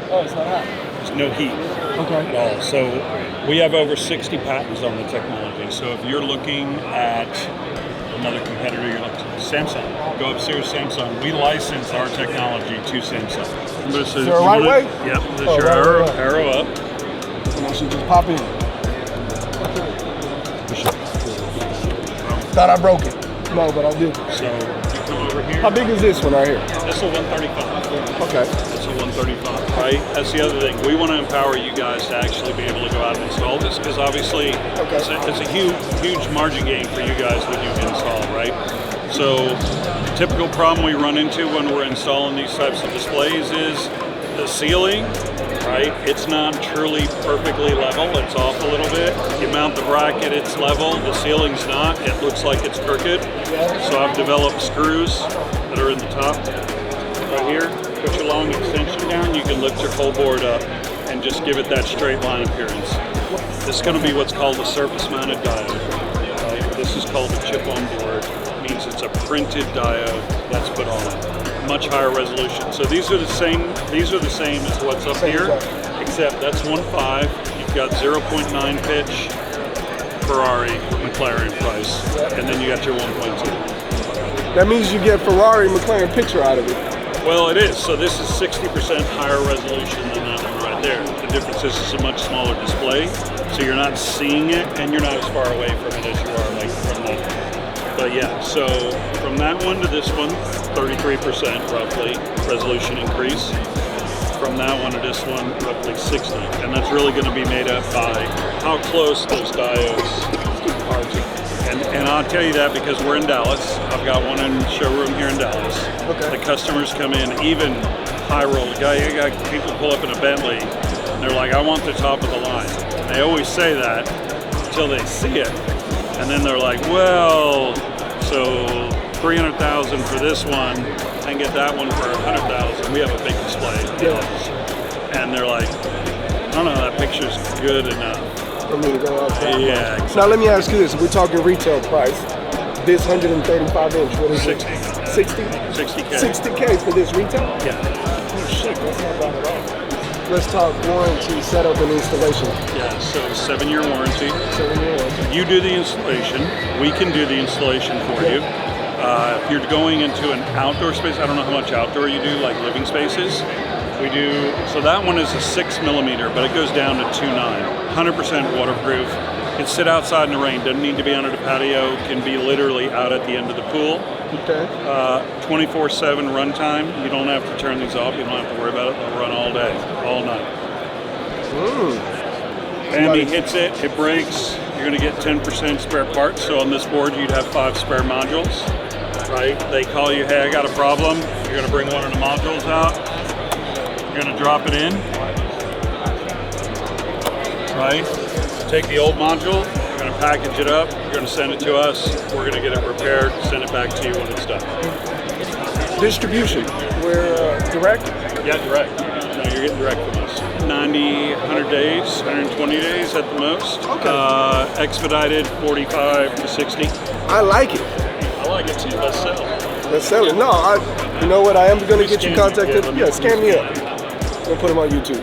Oh, it's not hot. There's no heat at all. So we have over 60 patents on the technology. So if you're looking at another competitor, you're looking at Samsung. Go upstairs, Samsung. We license our technology to Samsung. Is there a right way? Yep. There's your arrow up. And I should just pop in. Thought I broke it. No, but I did. So you come over here. How big is this one right here? This is a 135. Okay. It's a 135, right? That's the other thing. We want to empower you guys to actually be able to go out and install this because obviously it's a huge margin gain for you guys when you install, right? So the typical problem we run into when we're installing these types of displays is the ceiling, right? It's not truly perfectly level. It's off a little bit. You mount the bracket, it's level. The ceiling's not. It looks like it's crooked. So I've developed screws that are in the top right here. Put your long extension down. You can lift your whole board up and just give it that straight line appearance. This is going to be what's called a surface mounted diode. Right? This is called a chip on board. It means it's a printed diode that's put on. Much higher resolution. So these are the same as what's up here, except that's 1.5. You've got 0.9 pitch, Ferrari, McLaren price, and then you got your 1.2. That means you get Ferrari, McLaren picture out of it. Well, it is. So this is 60% higher resolution than that one right there. The difference is it's a much smaller display, so you're not seeing it, and you're not as far away from it as you are like from that. But yeah, so from that one to this one, 33% roughly resolution increase. From that one to this one, roughly 60. And that's really going to be made up by how close those diodes are to. And I'll tell you that because we're in Dallas. I've got one in the showroom here in Dallas. The customers come in, even high roll. You got people pull up in a Bentley, and they're like, I want the top of the line. And they always say that until they see it. And then they're like, well, so 300,000 for this one, and get that one for 100,000. We have a big display. And they're like, I don't know, that picture's good enough. For me to go out there. Yeah. Exactly. Now let me ask you this: if we're talking retail price, this 135 inch, what is 60. it? 60? 60K. 60K for this retail? Yeah. Oh shit, that's not bad at all. Let's talk warranty, setup, and installation. Yeah, so 7-year warranty. 7-year warranty. You do the installation. We can do the installation for you. If you're going into an outdoor space, I don't know how much outdoor you do, like living spaces. We do, so that one is a 6mm, but it goes down to 2.9. 100% waterproof. Can sit outside in the rain, doesn't need to be under the patio, can be literally out at the end of the pool. Okay. 24/7 runtime. You don't have to turn these off, you don't have to worry about it. They'll run all day, all night. Bambi hits it, it breaks, you're gonna get 10% spare parts. So on this board, you'd have 5 spare modules, right? They call you, hey, I got a problem. You're gonna bring one of the modules out. You're gonna drop it in, right? Take the old module, you're gonna package it up, you're gonna send it to us, we're gonna get it repaired, send it back to you when it's done. Distribution, we're direct? Yeah, direct. No, you're getting direct from us. 90, 100 days, 120 days at the most. Okay. Expedited 45 to 60. I like it. I like it too, let's sell it. Let's sell it. No, you know what, I am gonna get you contacted. Yeah, scan me up. We'll put them on YouTube.